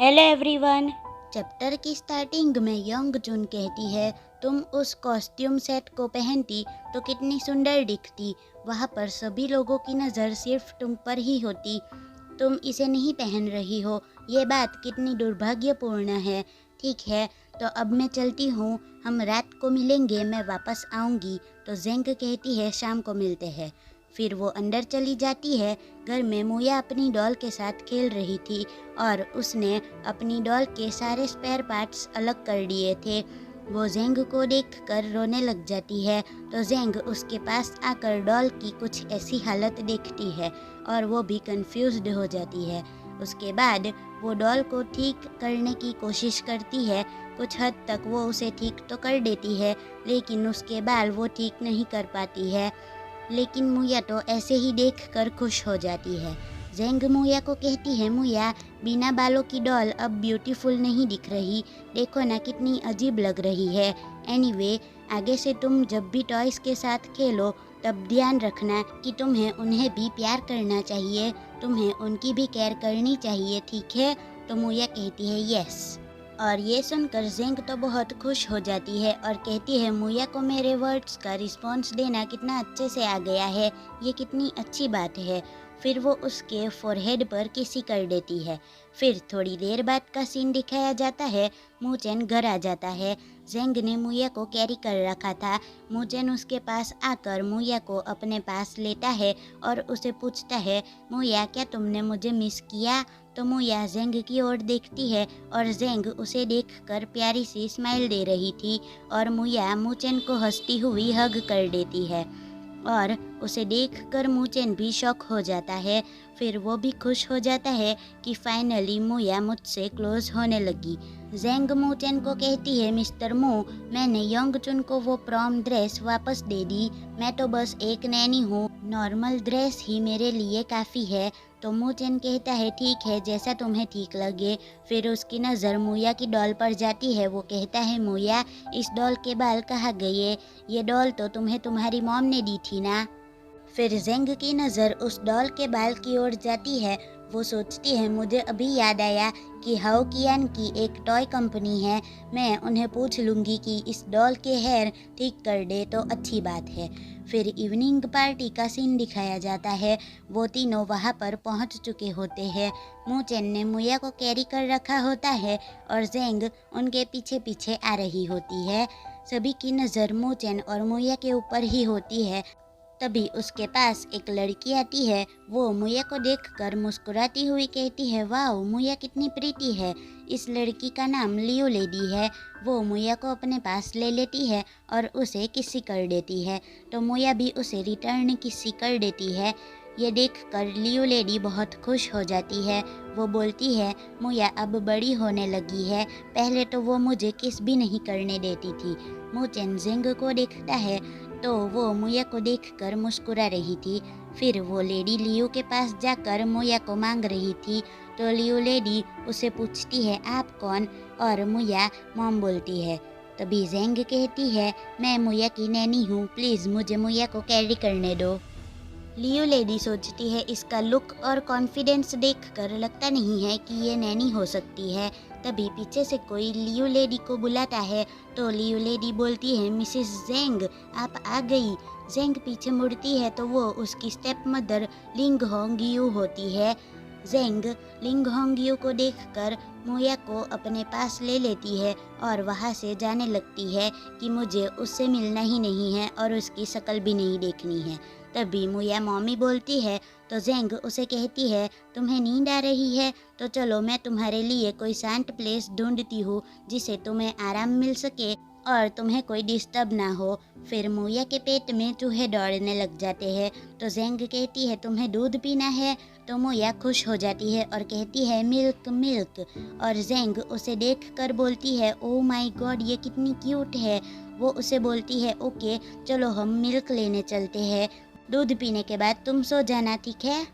Hello everyone. Chapter की starting में young जून कहती है, तुम उस कॉस्ट्यूम सेट को पहनती तो कितनी सुंदर दिखती। वहाँ पर सभी लोगों की नज़र सिर्फ तुम पर ही होती। तुम इसे नहीं पहन रही हो, ये बात कितनी दुर्भाग्यपूर्ण है। ठीक है, तो अब मैं चलती हूँ, हम रात को मिलेंगे, मैं वापस आऊँगी। तो जेंग कहती है शाम को मिलते हैं। फिर वो अंदर चली जाती है। घर में मुया अपनी डॉल के साथ खेल रही थी और उसने अपनी डॉल के सारे स्पेयर पार्ट्स अलग कर दिए थे। वो जेंग को देखकर रोने लग जाती है, तो जेंग उसके पास आकर डॉल की कुछ ऐसी हालत देखती है और वो भी कंफ्यूज्ड हो जाती है। उसके बाद वो डॉल को ठीक करने की कोशिश करती है। कुछ हद तक वो उसे ठीक तो कर देती है, लेकिन उसके बाल वो ठीक नहीं कर पाती है। लेकिन मुया तो ऐसे ही देखकर खुश हो जाती है। जेंग मुया को कहती है, मुया, बिना बालों की डॉल अब ब्यूटीफुल नहीं दिख रही, देखो ना कितनी अजीब लग रही है। एनीवे, आगे से तुम जब भी टॉयज़ के साथ खेलो तब ध्यान रखना कि तुम्हें उन्हें भी प्यार करना चाहिए, तुम्हें उनकी भी केयर करनी चाहिए, ठीक है? तो मुया कहती है यस। और ये सुनकर जेंग तो बहुत खुश हो जाती है और कहती है, मुया को मेरे वर्ड्स का रिस्पॉन्स देना कितना अच्छे से आ गया है, ये कितनी अच्छी बात है। फिर वो उसके फोरहेड पर किसी कर देती है। फिर थोड़ी देर बाद का सीन दिखाया जाता है। मूचेन घर आ जाता है। जेंग ने मुया को कैरी कर रखा था। मूचेन उसके पास आकर मुया को अपने पास लेता है और उसे पूछता है, मुया, क्या तुमने मुझे मिस किया? तो मुया जेंग की ओर देखती है और जेंग उसे देखकर प्यारी सी स्माइल दे रही थी और मुया मूचेन को हंसती हुई हग कर देती है और उसे देखकर मूचेन भी शॉक हो जाता है। फिर वो भी खुश हो जाता है कि फाइनली मुया मुझसे क्लोज होने लगी। जेंग मूचेन को कहती है, मिस्टर मू, मैंने यंगचुन को वो प्रॉम ड्रेस वापस दे दी, मैं तो बस एक नैनी हूँ, नॉर्मल ड्रेस ही मेरे लिए काफ़ी है। तो मूचेन कहता है, ठीक है, जैसा तुम्हें ठीक लगे। फिर उसकी नज़र मुया की डॉल पर जाती है। वो कहता है, मुया, इस डॉल के बाल कहाँ गए? ये डॉल तो तुम्हें तुम्हारी मॉम ने दी थी ना। फिर जेंग की नज़र उस डॉल के बाल की ओर जाती है। वो सोचती है, मुझे अभी याद आया कि हाओ कियान की एक टॉय कंपनी है, मैं उन्हें पूछ लूँगी कि इस डॉल के हेयर ठीक कर दे तो अच्छी बात है। फिर इवनिंग पार्टी का सीन दिखाया जाता है। वो तीनों वहाँ पर पहुँच चुके होते हैं। मूचेन ने मुया को कैरी कर रखा होता है और जेंग उनके पीछे पीछे आ रही होती है। सभी की नज़र मूचेन और मुया के ऊपर ही होती है। तभी उसके पास एक लड़की आती है। वो मुया को देखकर मुस्कुराती हुई कहती है, वाह, मुया कितनी प्रीति है। इस लड़की का नाम लियो लेडी है। वो मुया को अपने पास ले लेती है और उसे किसी कर देती है, तो मुया भी उसे रिटर्न किसी कर देती है। ये देखकर लियो लेडी बहुत खुश हो जाती है। वो बोलती है, मुया अब बड़ी होने लगी है, पहले तो वो मुझे किस भी नहीं करने देती थी। मूचेन जेंग को देखता है तो वो मुया को देखकर मुस्कुरा रही थी। फिर वो लेडी लियो के पास जाकर मुया को मांग रही थी, तो लियो लेडी उसे पूछती है, आप कौन? और मुया मॉम बोलती है। तभी जेंग कहती है, मैं मुया की नैनी हूँ, प्लीज़ मुझे मुया को कैरी करने दो। लियो लेडी सोचती है, इसका लुक और कॉन्फिडेंस देखकर लगता नहीं है कि ये नैनी हो सकती है। तभी पीछे से कोई लियो लेडी को बुलाता है, तो लियो लेडी बोलती है, मिसेस जेंग, आप आ गई। जेंग पीछे मुड़ती है तो वो उसकी स्टेप मदर लिंग होंग यू होती है। जेंग लिंग होंग यू को देखकर मुया को अपने पास ले लेती है और वहाँ से जाने लगती है कि मुझे उससे मिलना ही नहीं है और उसकी शक्ल भी नहीं देखनी है। तभी मुया मॉमी बोलती है, तो जेंग उसे कहती है, तुम्हें नींद आ रही है, तो चलो मैं तुम्हारे लिए कोई शांत प्लेस ढूंढती हूँ जिसे तुम्हें आराम मिल सके और तुम्हें कोई डिस्टर्ब ना हो। फिर मुया के पेट में चूहे दौड़ने लग जाते हैं, तो जेंग कहती है, तुम्हें दूध पीना है? तो मुया खुश हो जाती है और कहती है, मिल्क मिल्क। और जेंग उसे देखकर बोलती है, ओह माय गॉड, ये कितनी क्यूट है। वो उसे बोलती है, ओके, चलो हम मिल्क लेने चलते हैं, दूध पीने के बाद तुम सो जाना, ठीक है?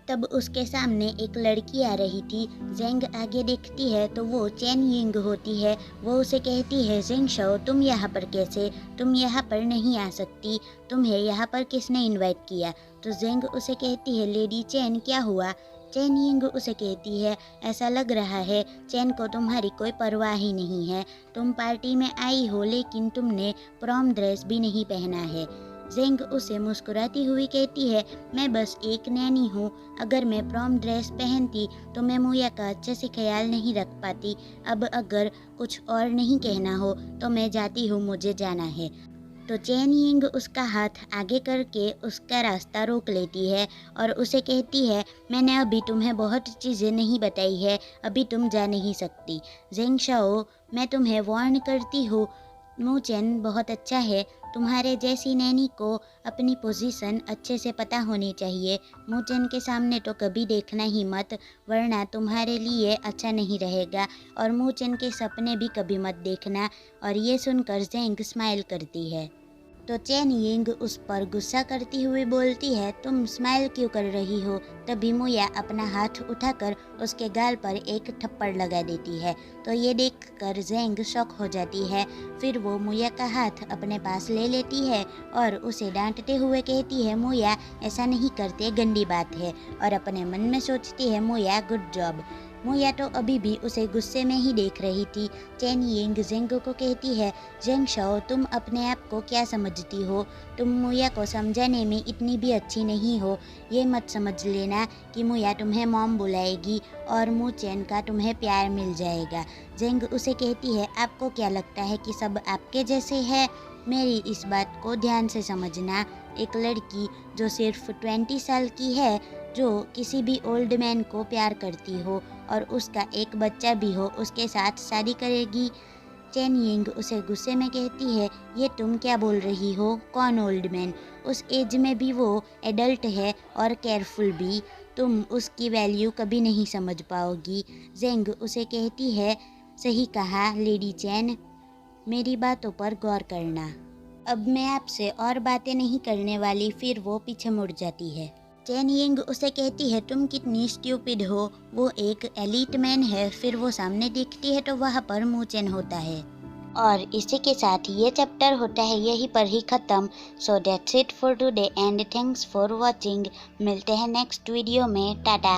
तब उसके सामने एक लड़की आ रही थी। जेंग आगे देखती है तो वो चेन यिंग होती है। वो उसे कहती है, जेंग शो, तुम यहाँ पर कैसे? तुम यहाँ पर नहीं आ सकती, तुम्हें यहाँ पर किसने इनवाइट किया? तो जेंग उसे कहती है, लेडी चेन, क्या हुआ? चेन यिंग उसे कहती है, ऐसा लग रहा है चेन को तुम्हारी कोई परवाह ही नहीं है। तुम पार्टी में आई हो लेकिन तुमने प्रॉम ड्रेस भी नहीं पहना है। जेंग उसे मुस्कुराती हुई कहती है, मैं बस एक नैनी हूँ। अगर मैं प्रॉम ड्रेस पहनती तो मैं मुया का अच्छे से ख्याल नहीं रख पाती। अब अगर कुछ और नहीं कहना हो तो मैं जाती हूँ, मुझे जाना है। तो चेन यिंग उसका हाथ आगे करके उसका रास्ता रोक लेती है और उसे कहती है, मैंने अभी तुम्हें बहुत चीज़ें नहीं बताई है, अभी तुम जा नहीं सकती। जेंग शाओ, मैं तुम्हें वार्न करती हूँ, मू चेन बहुत अच्छा है। तुम्हारे जैसी नैनी को अपनी पोजीशन अच्छे से पता होनी चाहिए। मू चेन के सामने तो कभी देखना ही मत, वरना तुम्हारे लिए अच्छा नहीं रहेगा। और मू चेन के सपने भी कभी मत देखना। और ये सुनकर जेंग स्माइल करती है। तो चेन यिंग उस पर गुस्सा करती हुई बोलती है, तुम स्माइल क्यों कर रही हो? तभी मुया अपना हाथ उठाकर उसके गाल पर एक थप्पड़ लगा देती है। तो ये देखकर जेंग शॉक हो जाती है। फिर वो मुया का हाथ अपने पास ले लेती है और उसे डांटते हुए कहती है, मुया ऐसा नहीं करते, गंदी बात है। और अपने मन में सोचती है, मुया गुड जॉब। मुया तो अभी भी उसे गुस्से में ही देख रही थी। चेन यिंग जेंग को कहती है, जेंग शाओ, तुम अपने आप को क्या समझती हो? तुम मुया को समझाने में इतनी भी अच्छी नहीं हो। ये मत समझ लेना कि मुया तुम्हें मॉम बुलाएगी और मू चेन का तुम्हें प्यार मिल जाएगा। जेंग उसे कहती है, आपको क्या लगता है कि सब आपके जैसे है? मेरी इस बात को ध्यान से समझना। एक लड़की जो सिर्फ 20 साल की है, जो किसी भी ओल्ड मैन को प्यार करती हो और उसका एक बच्चा भी हो, उसके साथ शादी करेगी? चेन यिंग उसे गुस्से में कहती है, ये तुम क्या बोल रही हो? कौन ओल्ड मैन? उस एज में भी वो एडल्ट है और केयरफुल भी। तुम उसकी वैल्यू कभी नहीं समझ पाओगी। जेंग उसे कहती है, सही कहा लेडी चेन, मेरी बातों पर गौर करना। अब मैं आपसे और बातें नहीं करने वाली। फिर वो पीछे मुड़ जाती है। चेन यिंग उसे कहती है, तुम कितनी स्ट्यूपिड हो, वो एक एलीट मैन है। फिर वो सामने दिखती है तो वहाँ पर मू चेन होता है। और इसी के साथ ये चैप्टर होता है यहीं पर ही ख़त्म। So that's it for today and thanks for watching. मिलते हैं नेक्स्ट वीडियो में। टाटा।